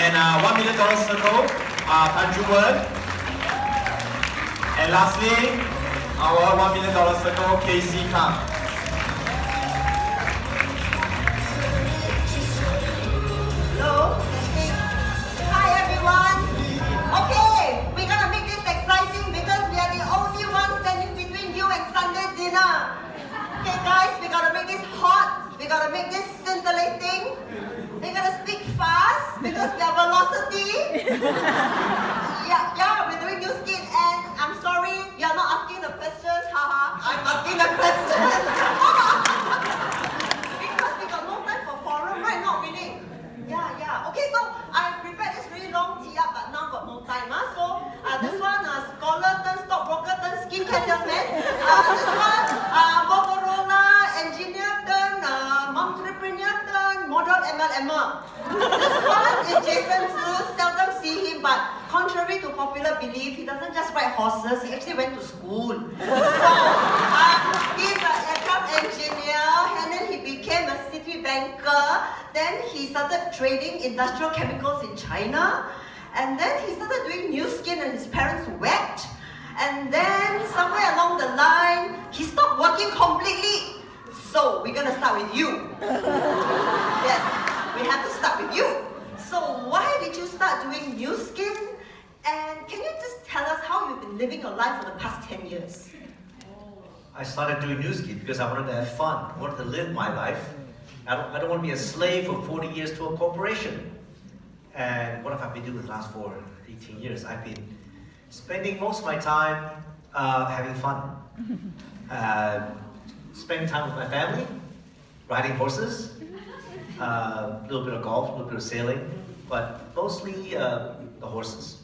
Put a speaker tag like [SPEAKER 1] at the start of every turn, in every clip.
[SPEAKER 1] And $1 million circle, Tan Ju Wen. And lastly, our $1 million circle, Casey Kang.
[SPEAKER 2] Hello? Hi everyone. Okay, we're gonna make this exciting because we are the only ones standing between you and Sunday dinner. Okay guys, we gotta make this hot. We gotta make this scintillating. We're gonna speak fast because we have velocity. Yeah, we're doing new skin and I'm sorry, you're not asking the questions, haha. I'm asking the questions. Because we got no time for forum, right? Not really. Yeah. Okay, so I prepared this really long tee up, but now got no time. So this one, scholar turn stockbroker turn skincare salesman. This one, Motorola engineer turn entrepreneur turn model MLMer. This one is Jason Su. Seldom see him, but contrary to popular belief, he doesn't just ride horses. He actually went to school. So he's an aircraft engineer, and then he became a city banker. Then he started trading industrial chemicals in China. And then he started doing new skin and his parents wept. And then somewhere along the line, he stopped working completely. So we're gonna start with you. Yes, we have to start with you. So why did you start doing new skin? And can you just tell us how you've been living your life for the past 10 years?
[SPEAKER 3] I started doing new skin because I wanted to have fun. I wanted to live my life. I don't want to be a slave for 40 years to a corporation. And what have I been doing the last 18 years? I've been spending most of my time having fun. Spending time with my family, riding horses, a little bit of golf, a little bit of sailing, but mostly the horses.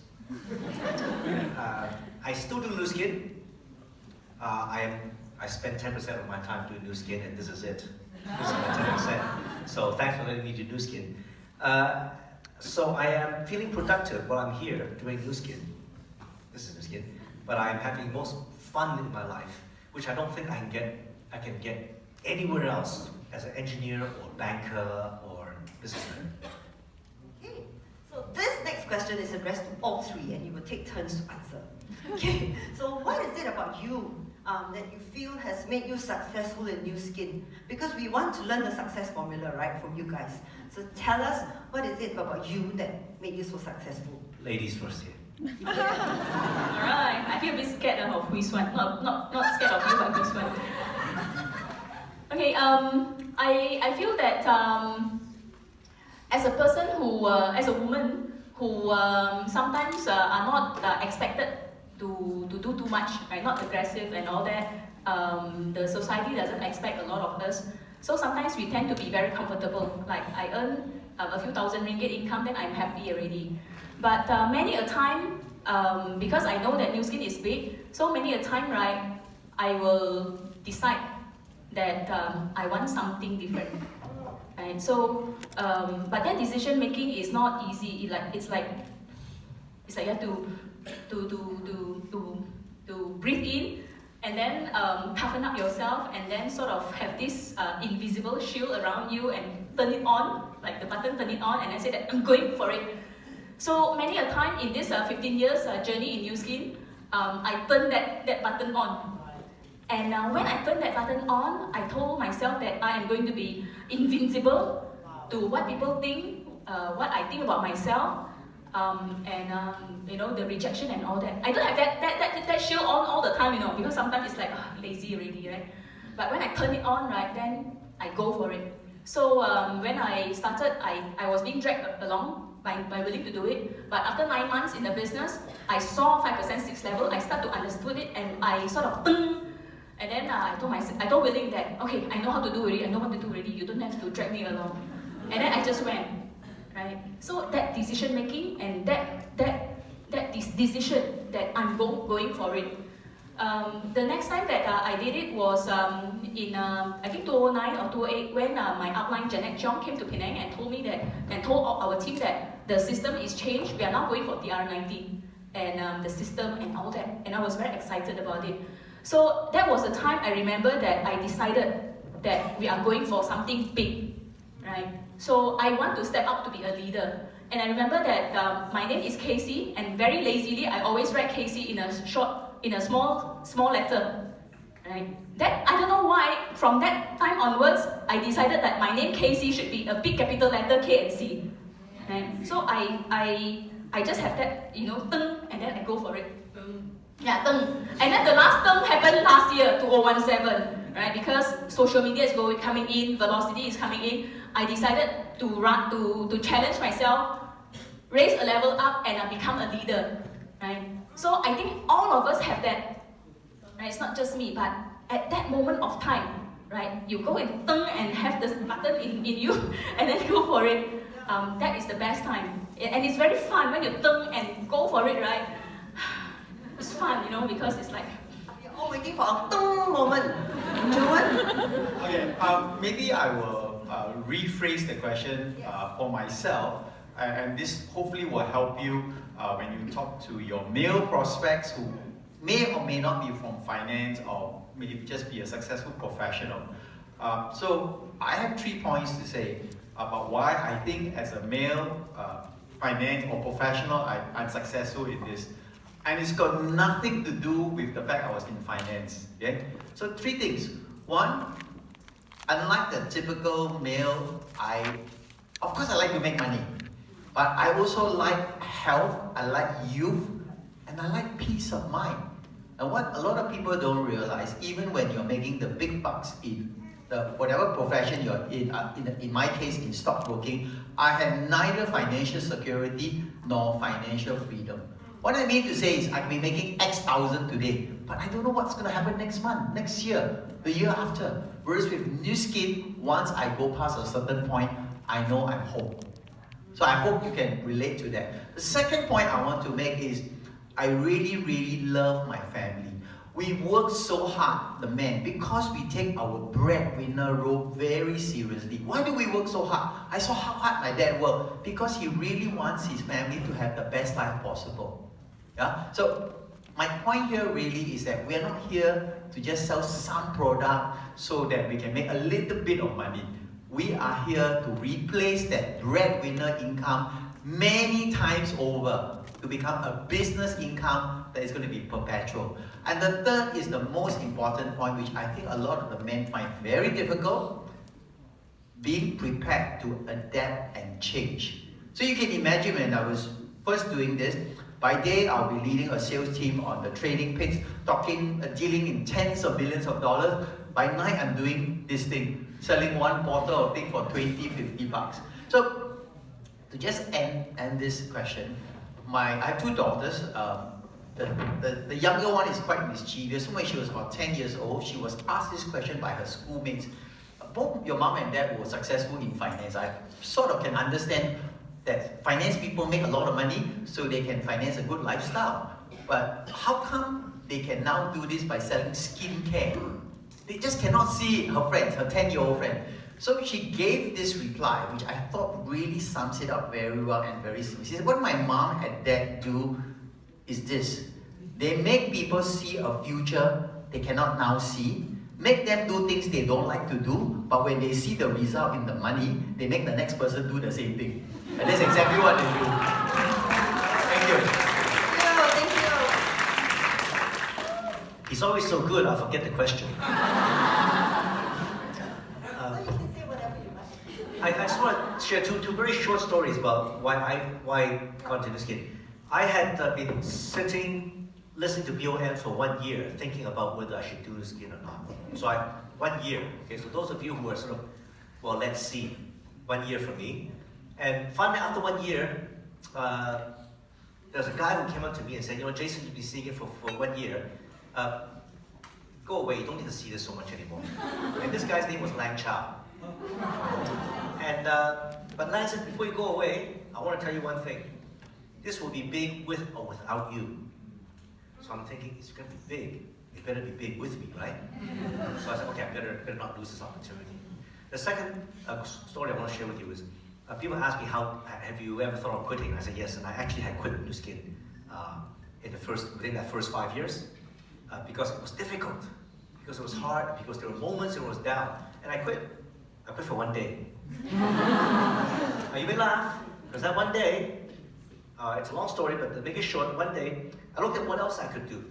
[SPEAKER 3] I still do new skin. I spend 10% of my time doing new skin, and this is it. This is my 10%. So thanks for letting me do new skin. So I am feeling productive while I'm here doing new skin. This is new skin, but I'm having most fun in my life, which I don't think I can get anywhere else as an engineer or banker or businessman.
[SPEAKER 2] Okay, so this next question is addressed to all three, and you will take turns to answer. Okay, so what is it about you that you feel has made you successful in new skin? Because we want to learn the success formula, right, from you guys. So tell us, what is it about you that made you so successful?
[SPEAKER 3] Ladies first here.
[SPEAKER 4] Alright, I feel a bit scared of which one. Not scared of you, but which one. Okay, I feel that as a person who, as a woman who sometimes are not expected to do too much, right? Not aggressive and all that. The society doesn't expect a lot of us. So sometimes we tend to be very comfortable. Like I earn a few thousand ringgit income, then I'm happy already. But many a time, because I know that new skin is big, so many a time, right, I will decide that I want something different. And so, but that decision making is not easy. It's like you have to breathe in, and then toughen up yourself, and then sort of have this invisible shield around you and turn it on, like the button, turn it on, and I say that I'm going for it. So many a time in this 15 years journey in new skin, I turned that button on. And when I turned that button on, I told myself that I am going to be invincible to what people think, what I think about myself, and you know, the rejection and all that. I don't have that shield on all the time, you know, because sometimes it's like lazy already, right? But when I turn it on, right, then I go for it. So when I started, I was being dragged along by willing to do it. But after 9 months in the business, I saw 5% 6 level. I started to understood it, and I sort of and then I told Willing that, okay, I know how to do it. I know what to do already. You don't have to drag me along. And then I just went, right? So that decision making and that decision that I'm going for it. The next time that I did it was in I think 2009 or 2008 when my upline Janet Chong came to Penang and told me that, and told our team that the system is changed. We are now going for TR19 and the system and all that. And I was very excited about it. So that was the time I remember that I decided that we are going for something big, right? So I want to step up to be a leader. And I remember that my name is Casey, and very lazily I always write Casey in a small letter. Right? Then I don't know why, from that time onwards, I decided that my name Casey should be a big capital letter K and C. Right? So I just have that, teng, and then I go for it. Yeah, teng. And then the last teng happened last year, 2017, right? Because social media is coming in, velocity is coming in. I decided to challenge myself, raise a level up, and I become a leader, right? So I think all of us have that. Right? It's not just me, but at that moment of time, right, you go and teng and have this button in you, and then go for it. That is the best time, and it's very fun when you teng and go for it, right? It's fun, because it's like
[SPEAKER 2] We are all waiting for a teng moment. Juan?
[SPEAKER 1] Okay, maybe I will rephrase the question for myself, and this hopefully will help you when you talk to your male prospects who may or may not be from finance or may just be a successful professional. So I have 3 points to say about why I think as a male finance or professional I'm successful in this. And it's got nothing to do with the fact I was in finance. Okay? So 3 things. 1, unlike the typical male, of course I like to make money, but I also like health, I like youth, and I like peace of mind. And what a lot of people don't realize, even when you're making the big bucks in whatever profession you're in my case in stockbroking, I have neither financial security nor financial freedom. What I mean to say is I can be making X thousand today, but I don't know what's going to happen next month, next year, the year after. Whereas with New Skin, once I go past a certain point, I know I'm home. So I hope you can relate to that. The second point I want to make is I really, really love my family. We work so hard, the men, because we take our breadwinner role very seriously. Why do we work so hard? I saw how hard my dad worked, because he really wants his family to have the best life possible. Yeah? So my point here really is that we are not here to just sell some product so that we can make a little bit of money. We are here to replace that breadwinner income many times over to become a business income that is going to be perpetual. And the third is the most important point, which I think a lot of the men find very difficult: being prepared to adapt and change. So you can imagine when I was first doing this, by day I'll be leading a sales team on the trading pits, dealing in tens of millions of dollars. By night I'm doing this thing, selling one bottle of thing for 20, 50 bucks. So to just end this question, I have 2 daughters. The younger one is quite mischievous. When she was about 10 years old, she was asked this question by her schoolmates. Both your mom and dad were successful in finance. I sort of can understand that finance people make a lot of money so they can finance a good lifestyle. But how come they can now do this by selling skincare? They just cannot see her friends, her 10-year-old friend. So she gave this reply, which I thought really sums it up very well and very simply. She said, what my mom and dad do is this. They make people see a future they cannot now see, make them do things they don't like to do, but when they see the result in the money, they make the next person do the same thing. And that's exactly what they do. Thank you.
[SPEAKER 2] Thank you.
[SPEAKER 3] He's always so good, I forget the question.
[SPEAKER 2] So you can say whatever you like.
[SPEAKER 3] I just want to share two very short stories about why I got into skin. I had been sitting, listening to BOM for 1 year, thinking about whether I should do skin or not. So 1 year. Okay, so those of you who are sort of, well, let's see, 1 year for me. And finally, after 1 year, there's a guy who came up to me and said, Jason, you've been seeing it for 1 year. Go away, you don't need to see this so much anymore. And this guy's name was Lang Chow. And, but Lang said, before you go away, I want to tell you one thing. This will be big with or without you. So I'm thinking, it's going to be big. It better be big with me, right? So I said, okay, I better not lose this opportunity. The second story I want to share with you is, people ask me, have you ever thought of quitting? I said, yes, and I actually had quit New Skin within that first 5 years. Because it was difficult, because it was hard, because there were moments it was down, and I quit. I quit for 1 day. Now you may laugh, Because that one day, it's a long story, but to make it short, one day, I looked at what else I could do.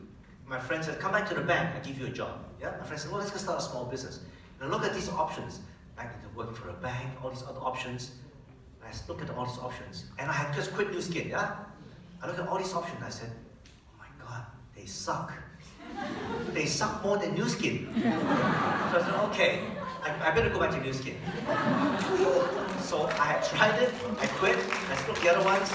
[SPEAKER 3] My friend said, come back to the bank, I'll give you a job. Yeah? My friend said, well, let's go start a small business. And I look at these options, back into working for a bank, all these other options. And I looked at all these options, and I had just quit New Skin, yeah? I looked at all these options, and I said, oh my God, they suck. They suck more than New Skin. So I said, okay, I better go back to New Skin. So I had tried it, I quit, I looked at the other ones.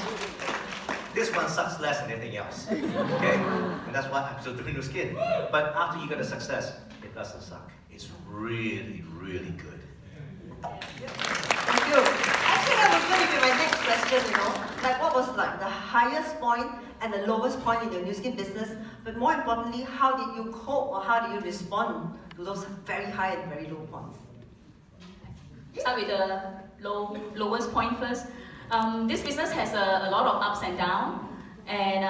[SPEAKER 3] This one sucks less than anything else. Okay? And that's why I'm still doing New Skin. But after you get a success, it doesn't suck. It's really, really good.
[SPEAKER 2] Thank you. Actually, that was going to be my next question, Like, what was like the highest point and the lowest point in your New Skin business? But more importantly, how did you cope or how did you respond to those very high and very low points?
[SPEAKER 4] Start with the lowest point first. This business has a lot of ups and downs, and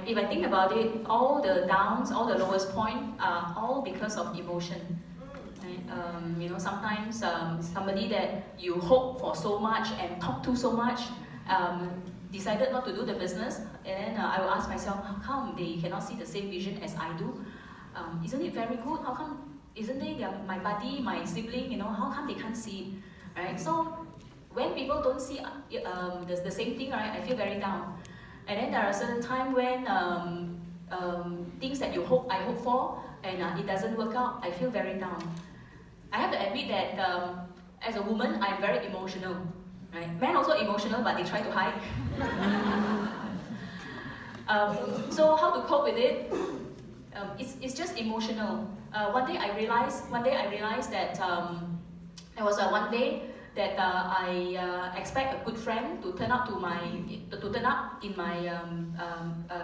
[SPEAKER 4] if I think about it, all the downs, all the lowest point are all because of emotion. Right? Sometimes somebody that you hope for so much and talk to so much decided not to do the business, and then I will ask myself, how come they cannot see the same vision as I do? Isn't it very good? How come? Isn't they my buddy, my sibling? How come they can't see it? Right? So when people don't see the same thing, right, I feel very down. And then there are certain times when things that I hope for, and it doesn't work out, I feel very down. I have to admit that as a woman, I'm very emotional. Right? Men also emotional, but they try to hide. So how to cope with it? It's just emotional. One day I realized that there was one day that I expect a good friend to turn up in my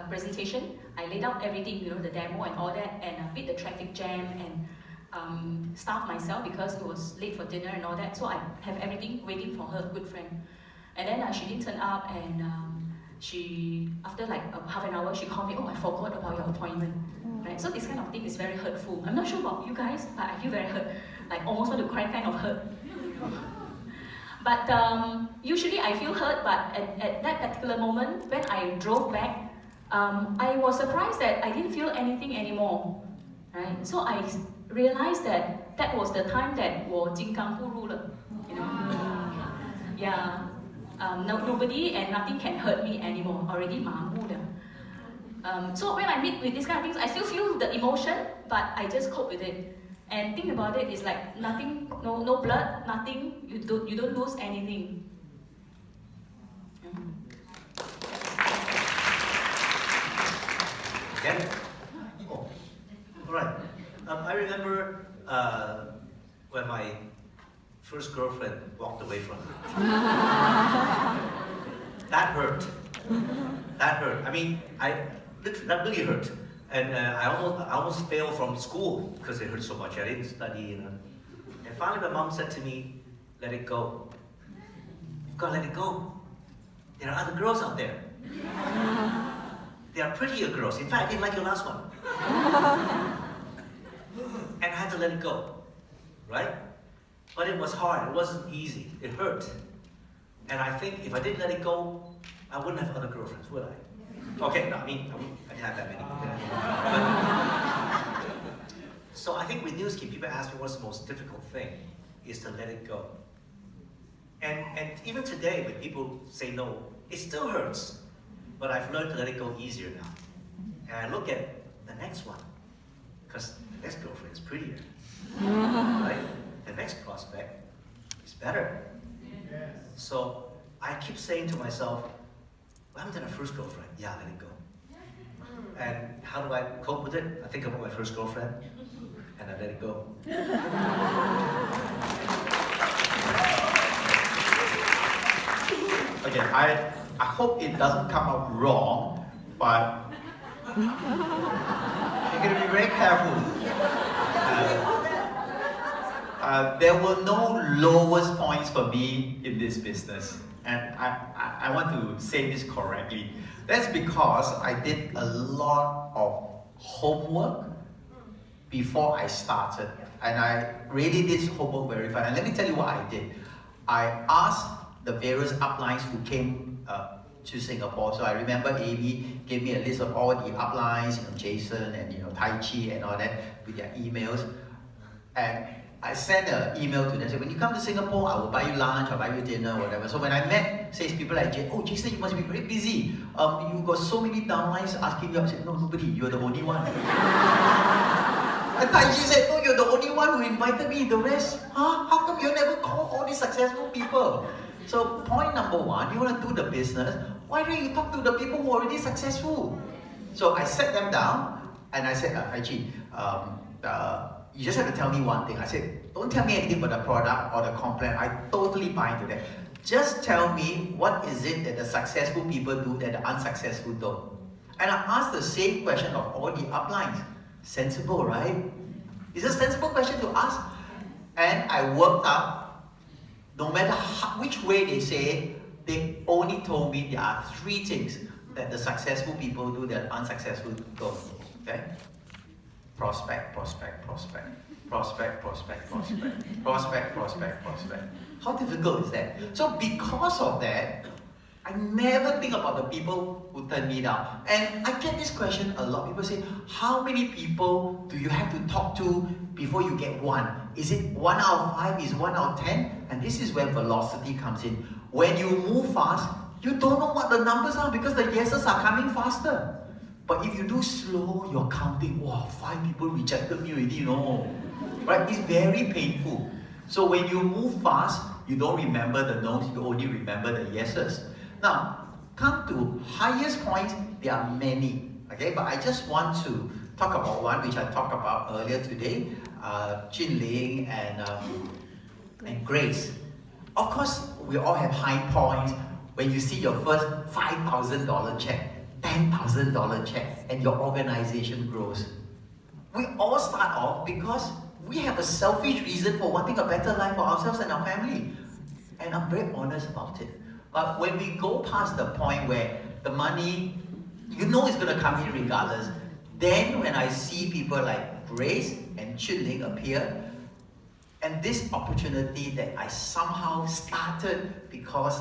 [SPEAKER 4] presentation. I laid out everything, the demo and all that, and beat the traffic jam and staff myself because it was late for dinner and all that. So I have everything waiting for her, good friend. And then she didn't turn up, and she, after like half an hour, she called me, oh, I forgot about your appointment. Right? So this kind of thing is very hurtful. I'm not sure about you guys, but I feel very hurt. Like almost want to cry kind of hurt. But usually I feel hurt, but at that particular moment, when I drove back, I was surprised that I didn't feel anything anymore. Right? So I realized that was the time that 我金刚不入了, Yeah. Nobody and nothing can hurt me anymore. Already 麻木了. So when I meet with these kind of things, I still feel the emotion, but I just cope with it. And think about it, it's like nothing, no blood, nothing. You don't lose anything.
[SPEAKER 3] Again? Oh, all right. I remember when my first girlfriend walked away from me. That hurt. That hurt. I mean, that really hurt. And I almost failed from school because it hurt so much. I didn't study, And finally my mom said to me, let it go. You've got to let it go. There are other girls out there. There are prettier girls. In fact, I didn't like your last one. And I had to let it go. Right? But it was hard. It wasn't easy. It hurt. And I think if I didn't let it go, I wouldn't have other girlfriends, would I? Okay, no, I didn't have that many. So I think with New Skin, people ask me what's the most difficult thing is to let it go. And even today, when people say no, it still hurts. But I've learned to let it go easier now. And I look at the next one, because the next girlfriend is prettier. Right? The next prospect is better. Yes. So I keep saying to myself, what happened to that first girlfriend? Yeah, let it go. And how do I cope with it? I think about my first girlfriend, and I let it go.
[SPEAKER 1] Okay, I hope it doesn't come out wrong, but you're going to be very careful. There were no lowest points for me in this business. And I want to say this correctly. That's because I did a lot of homework before I started. And I really did homework very fast. And let me tell you what I did. I asked the various uplines who came to Singapore. So I remember Amy gave me a list of all the uplines, Jason and Tai Chi and all that with their emails. And I sent an email to them, say, when you come to Singapore, I will buy you lunch, I'll buy you dinner, whatever. So when I met, says people like oh Jason, you must be very busy. You got so many downlines asking you. I said, no, nobody, you're the only one. And Tai Chi said, no, you're the only one who invited me. The rest, how come you never call all these successful people? So point number one, you want to do the business, why don't you talk to the people who are already successful? So I sat them down and I said, Tai Chi, you just have to tell me one thing. I said, don't tell me anything about the product or the complaint. I totally buy into that. Just tell me what is it that the successful people do that the unsuccessful don't. And I asked the same question of all the uplines. Sensible, right? It's a sensible question to ask. And I worked out, no matter which way they say it, they only told me there are 3 things that the successful people do that unsuccessful don't. Okay? Prospect, prospect, prospect. Prospect, prospect, prospect. Prospect, prospect, prospect. How difficult is that? So because of that, I never think about the people who turn me down. And I get this question a lot. People say, how many people do you have to talk to before you get one? Is it 1 out of 5? Is 1 out of 10? And this is where velocity comes in. When you move fast, you don't know what the numbers are because the yeses are coming faster. But if you do slow, you're counting, wow, 5 people rejected me already, right? It's very painful. So when you move fast, you don't remember the no's, you only remember the yeses. Now, come to highest points, there are many, okay? But I just want to talk about one which I talked about earlier today, Jin Ling and Grace. Of course, we all have high points when you see your first $5,000 check. $10,000 check and your organization grows. We all start off because we have a selfish reason for wanting a better life for ourselves and our family. And I'm very honest about it. But when we go past the point where the money, it's going to come in regardless, then when I see people like Grace and Chun Ling appear, and this opportunity that I somehow started because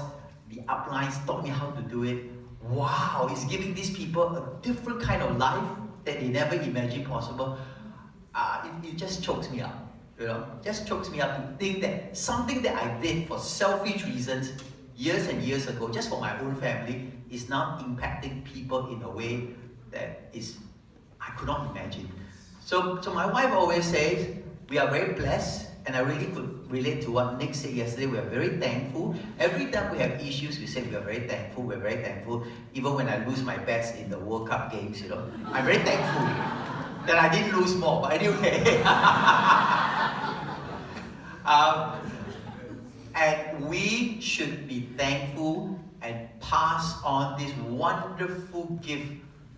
[SPEAKER 1] the uplines taught me how to do it, wow, it's giving these people a different kind of life that they never imagined possible. It just chokes me up, just chokes me up to think that something that I did for selfish reasons years and years ago, just for my own family, is now impacting people in a way that I could not imagine. So my wife always says, we are very blessed, and I really could relate to what Nick said yesterday. We are very thankful. Every time we have issues, we say we are very thankful, we're very thankful. Even when I lose my bets in the World Cup games, I'm very thankful that I didn't lose more, but anyway. And we should be thankful and pass on this wonderful gift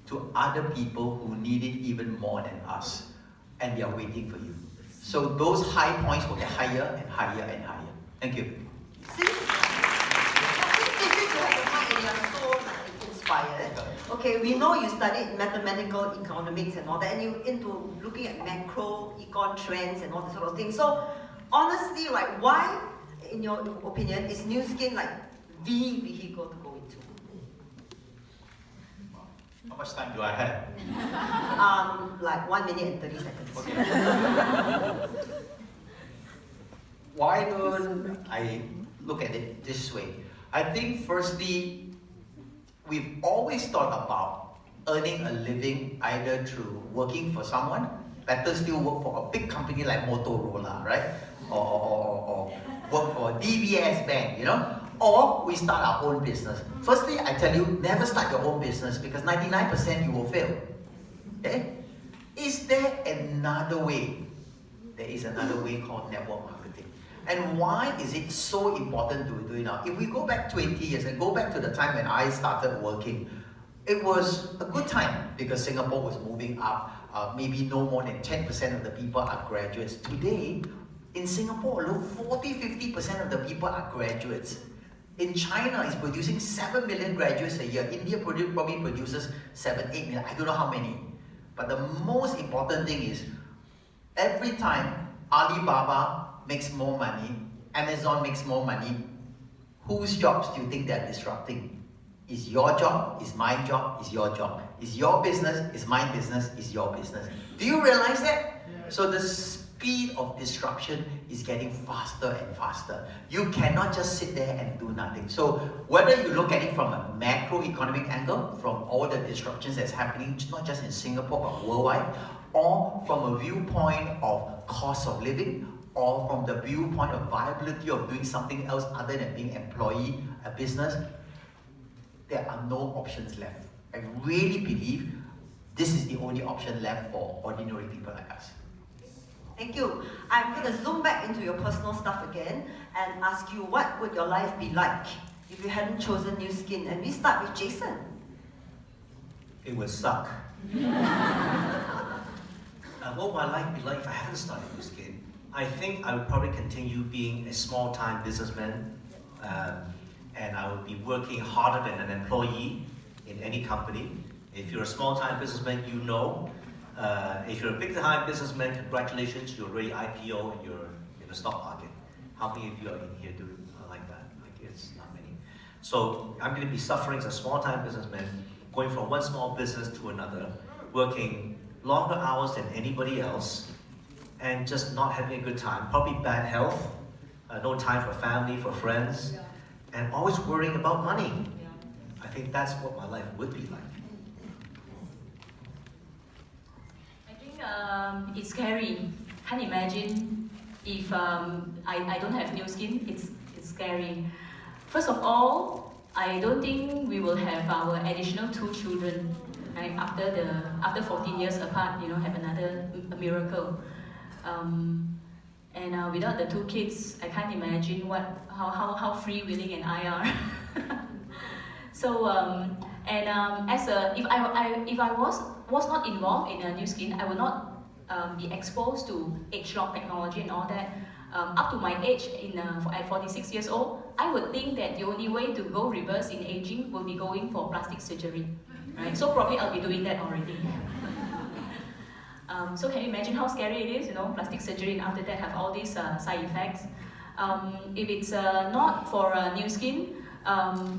[SPEAKER 1] to other people who need it even more than us. And they are waiting for you. So those high points will get higher and higher and higher. Thank you.
[SPEAKER 2] Since you have the mic and you're so inspired, okay, we know you studied mathematical economics and all that, and you're into looking at macro econ trends and all this sort of things. So honestly, right, why, in your opinion, is Nu Skin like the vehicle to go into?
[SPEAKER 1] How much time do I have?
[SPEAKER 2] Like 1 minute and 30 seconds.
[SPEAKER 1] Okay. Why don't I look at it this way? I think firstly, we've always thought about earning a living either through working for someone, better still work for a big company like Motorola, right? Or work for DBS Bank, or we start our own business. Firstly, I tell you, never start your own business because 99% you will fail. Okay? Is there another way? There is another way called network marketing. And why is it so important to do it now? If we go back 20 years and go back to the time when I started working, it was a good time because Singapore was moving up. Maybe no more than 10% of the people are graduates. Today, in Singapore alone, 40-50% of the people are graduates. In China, it's producing 7 million graduates a year. India probably produces 7-8 million. I don't know how many. But the most important thing is, every time Alibaba makes more money, Amazon makes more money,
[SPEAKER 5] Whose jobs do you think they're disrupting? Is your job, is my job, is your job. Is your business, is my business, is your business. Do you realize that? So the speed of disruption is getting faster and faster. You cannot just sit there and do nothing. So whether you look at it from a macroeconomic angle, from all the disruptions that's happening, not just in Singapore but worldwide, or from a viewpoint of cost of living, or from the viewpoint of viability of doing something else other than being employee, a business, there are no options left. I really believe this is the only option left for ordinary people like us.
[SPEAKER 2] Thank you. I'm going to zoom back into your personal stuff again and ask you, what would your life be like if you hadn't chosen New Skin? And we start with Jason.
[SPEAKER 3] It would suck. What would my life be like if I hadn't started New Skin? I think I would probably continue being a small-time businessman, and I would be working harder than an employee in any company. If you're a small-time businessman, you know. If you're a big-time businessman, congratulations, you're already IPO and you're in the stock market. How many of you are in here doing like that? Like, it's not many. So I'm going to be suffering as a small-time businessman, going from one small business to another, working longer hours than anybody else, and just not having a good time. Probably bad health, no time for family, for friends, and always worrying about money. I think that's what my life would be like.
[SPEAKER 4] I think it's scary. Can't imagine if I don't have New Skin. It's scary. First of all, I don't think we will have our additional 2 children, right? After 14 years apart, have another miracle. And without the 2 kids, I can't imagine how free, willing, and I are. So if I was not involved in a New Skin, I would not be exposed to age-lock technology and all that. Up to my age, at 46 years old, I would think that the only way to go reverse in aging will be going for plastic surgery, right? So probably I'll be doing that already. So can you imagine how scary it is, plastic surgery, and after that have all these side effects? If it's not for New Skin,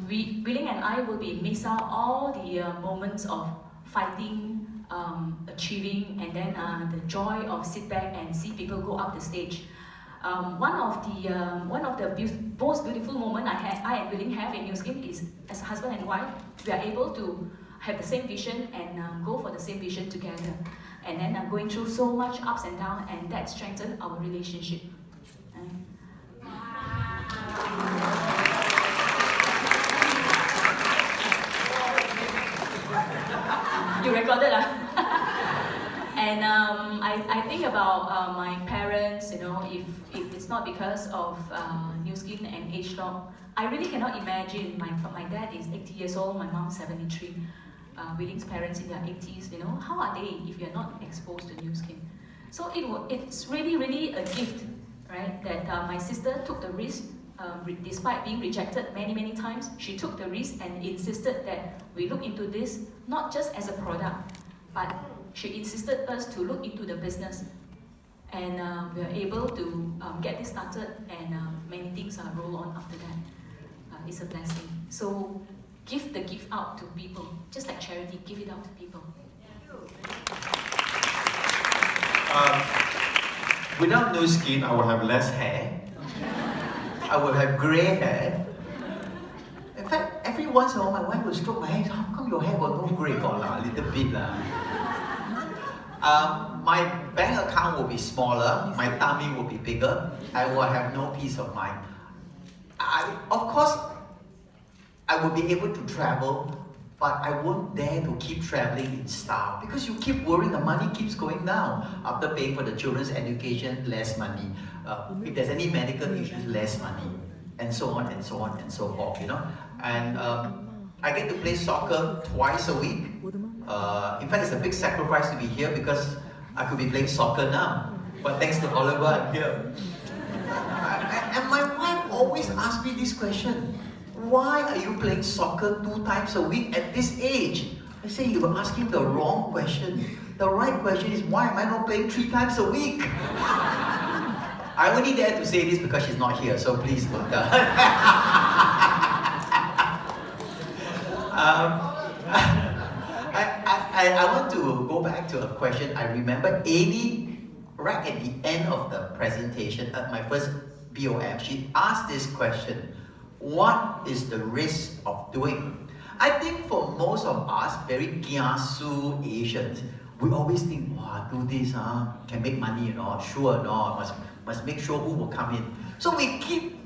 [SPEAKER 4] Willing and I will be miss out all the moments of fighting, achieving, and then the joy of sit back and see people go up the stage. One of the most beautiful moments I and Willing have in New Skin is, as a husband and wife, we are able to have the same vision and go for the same vision together. And then going through so much ups and downs, and that strengthened our relationship. You recorded, And I think about my parents, if it's not because of New Skin and age-lock, I really cannot imagine. My dad is 80 years old, my mom 73. Willing's parents in their 80s, how are they if you're not exposed to New Skin? So it's really, really a gift, right? That my sister took the risk, despite being rejected many, many times. She took the risk and insisted that we look into this not just as a product, but she insisted us to look into the business. And we are able to get this started, and many things roll on after that. It's a blessing. So give the gift out to people, just like charity, give it out to people.
[SPEAKER 1] Without New Skin, I will have less hair. I will have grey hair. In fact, every once in a while, my wife will stroke my hair. How come your hair got no grey? Got a little bit. My bank account will be smaller. My tummy will be bigger. I will have no peace of mind. Of course, I will be able to travel, but I won't dare to keep traveling in style, because you keep worrying, the money keeps going down. After paying for the children's education, less money. If there's any medical issues, less money. And so on and so on and so forth, And I get to play soccer twice a week. In fact, it's a big sacrifice to be here, because I could be playing soccer now. But thanks to Oliver, I'm here. And my wife always asks me this question. Why are you playing soccer 2 times a week at this age? I say, you're asking the wrong question. The right question is, why am I not playing 3 times a week? I only dare to say this because she's not here, so please don't.
[SPEAKER 5] I want to go back to a question. I remember Amy, right at the end of the presentation at my first BOM, she asked this question: what is the risk of doing? I think for most of us, very kiasu Asians, we always think, wow, do this, can make money, sure, must make sure who will come in. So we keep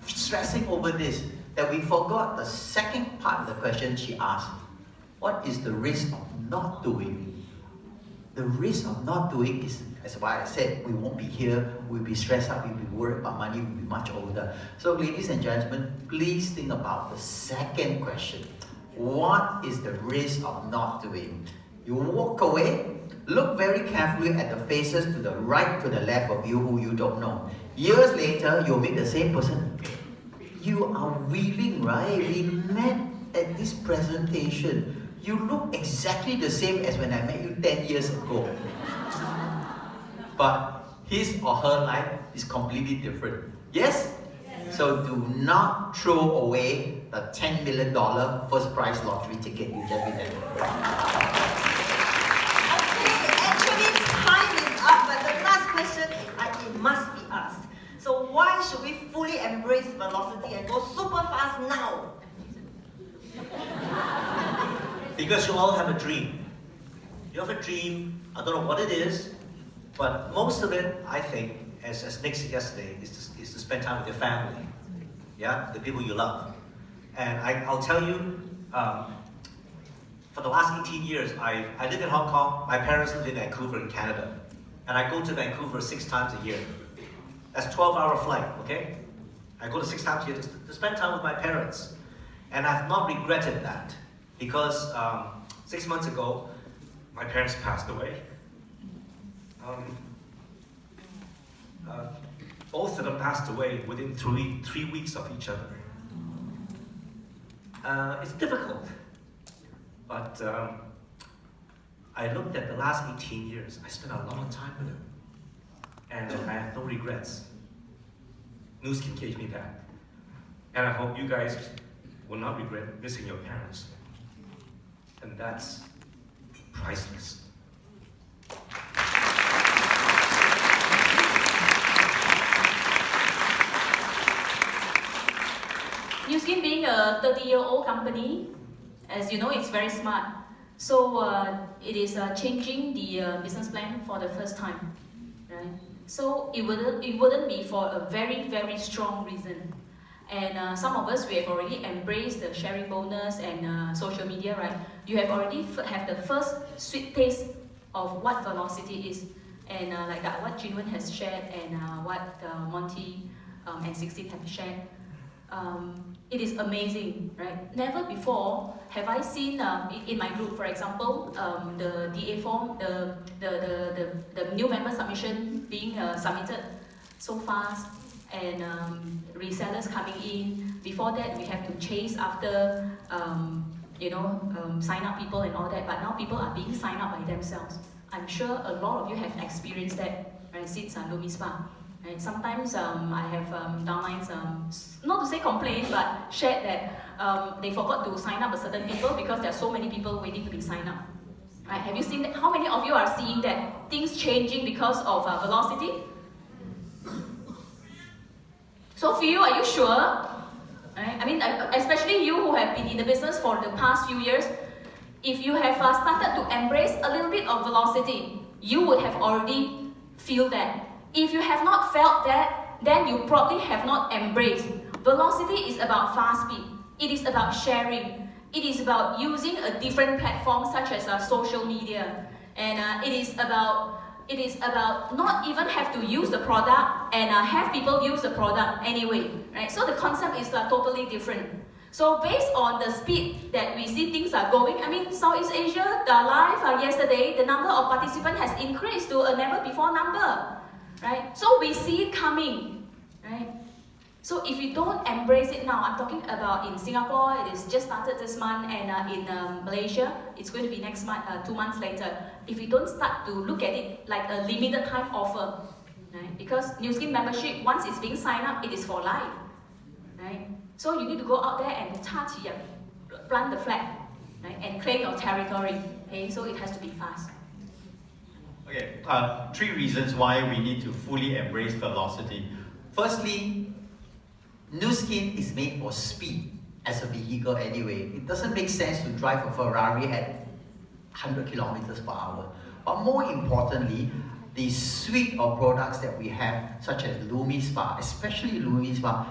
[SPEAKER 5] stressing over this, that we forgot the second part of the question she asked. What is the risk of not doing? The risk of not doing is, as why I said, we won't be here, we'll be stressed out, we'll be worried about money, we'll be much older. So ladies and gentlemen, please think about the second question. What is the risk of not doing? You walk away, look very carefully at the faces to the right, to the left of you who you don't know. Years later, you'll meet the same person. You are willing, right? We met at this presentation. You look exactly the same as when I met you 10 years ago. But his or her life is completely different. Yes? So do not throw away the $10 million first prize lottery ticket you just won.
[SPEAKER 2] Okay, actually time is up, but the last question it must be asked. So why should we fully embrace velocity and go super fast now?
[SPEAKER 3] Because you all have a dream. You have a dream, I don't know what it is, but most of it, I think, as Nick said yesterday, is to spend time with your family. Yeah, the people you love. And I'll tell you, for the last 18 years, I live in Hong Kong, my parents live in Vancouver in Canada. And I go to Vancouver 6 times a year. That's a 12-hour flight, okay? I go to 6 times a year to spend time with my parents. And I've not regretted that. Because 6 months ago, my parents passed away. Both of them passed away within 3 weeks of each other. It's difficult, but I looked at the last 18 years. I spent a lot of time with them, and I have no regrets. Nu Skin gave me that, and I hope you guys will not regret missing your parents. And that's priceless.
[SPEAKER 4] Nu Skin being a 30-year-old company, as you know, it's very smart. So it is changing the business plan for the first time, right? So it wouldn't be for a very, very strong reason. And some of us, we have already embraced the sharing bonus and social media, right? You have already have the first sweet taste of what velocity is. And like that, what Jinwen has shared and what Monty and 16 have shared. It is amazing, right? Never before have I seen in my group, for example, the DA form, the new member submission being submitted so fast, and resellers coming in. Before that, we have to chase after, sign up people and all that. But now people are being signed up by themselves. I'm sure a lot of you have experienced that, right? Since Lumispa. And sometimes I have downlines, not to say complain, but shared that they forgot to sign up a certain people because there are so many people waiting to be signed up. Right? Have you seen that? How many of you are seeing that things changing because of velocity? So for you, are you sure? Right? I mean, especially you who have been in the business for the past few years, if you have started to embrace a little bit of velocity, you would have already feel that. If you have not felt that, then you probably have not embraced. Velocity is about fast speed. It is about sharing. It is about using a different platform such as social media. And it is about not even have to use the product and have people use the product anyway. Right? So the concept is totally different. So based on the speed that we see things are going, I mean, Southeast Asia, the live yesterday, the number of participants has increased to a never before number. Right? So we see it coming, right? So if you don't embrace it now, I'm talking about in Singapore, it is just started this month, and in Malaysia, it's going to be next month, 2 months later. If you don't start to look at it like a limited time offer, right? Because Nu Skin membership, once it's being signed up, it is for life, right? So you need to go out there and plant the flag. and claim your territory. Okay, so it has to be fast.
[SPEAKER 1] Okay, 3 reasons why we need to fully embrace velocity. Firstly,
[SPEAKER 5] Nu Skin is made for speed as a vehicle anyway. It doesn't make sense to drive a Ferrari at 100 kilometers per hour. But more importantly, the suite of products that we have, such as LumiSpa, especially LumiSpa,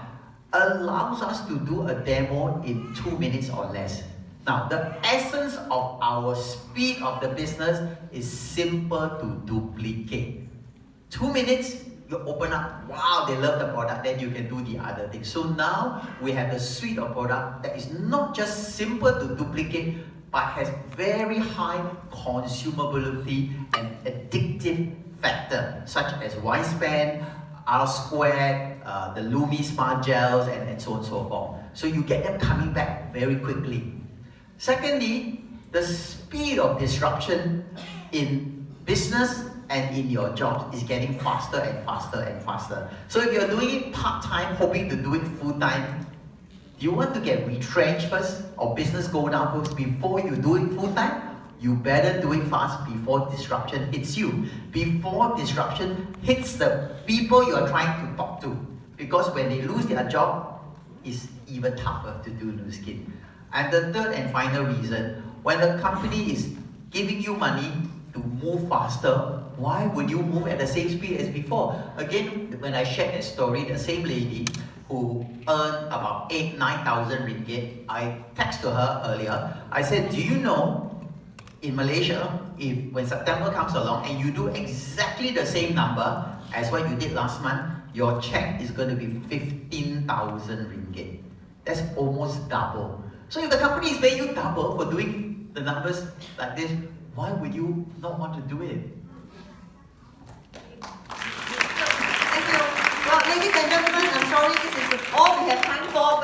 [SPEAKER 5] allows us to do a demo in 2 minutes or less. Now, the essence of our speed of the business is simple to duplicate. 2 minutes, you open up, wow, they love the product, then you can do the other things. So now we have a suite of product that is not just simple to duplicate, but has very high consumability and addictive factor, such as Y-Span, R-Squared, the LumiSpa gels, and so on and so forth. So you get them coming back very quickly. Secondly, the speed of disruption in business and in your job is getting faster and faster and faster. So if you're doing it part-time, hoping to do it full-time, do you want to get retrenched first or business go down first before you do it full-time? You better do it fast before disruption hits you. Before disruption hits the people you are trying to talk to. Because when they lose their job, it's even tougher to do Nu Skin. And the third and final reason, when a company is giving you money to move faster, why would you move at the same speed as before? Again, when I shared that story, the same lady who earned about 8,000-9,000 ringgit, I texted her earlier. I said, do you know, in Malaysia, when September comes along and you do exactly the same number as what you did last month, your check is going to be 15,000 ringgit. That's almost double. So if the company is paying you double for doing the numbers like this, why would you not want to do it?
[SPEAKER 2] Thank you. Well, ladies and gentlemen, I'm sorry this is all we have time for. But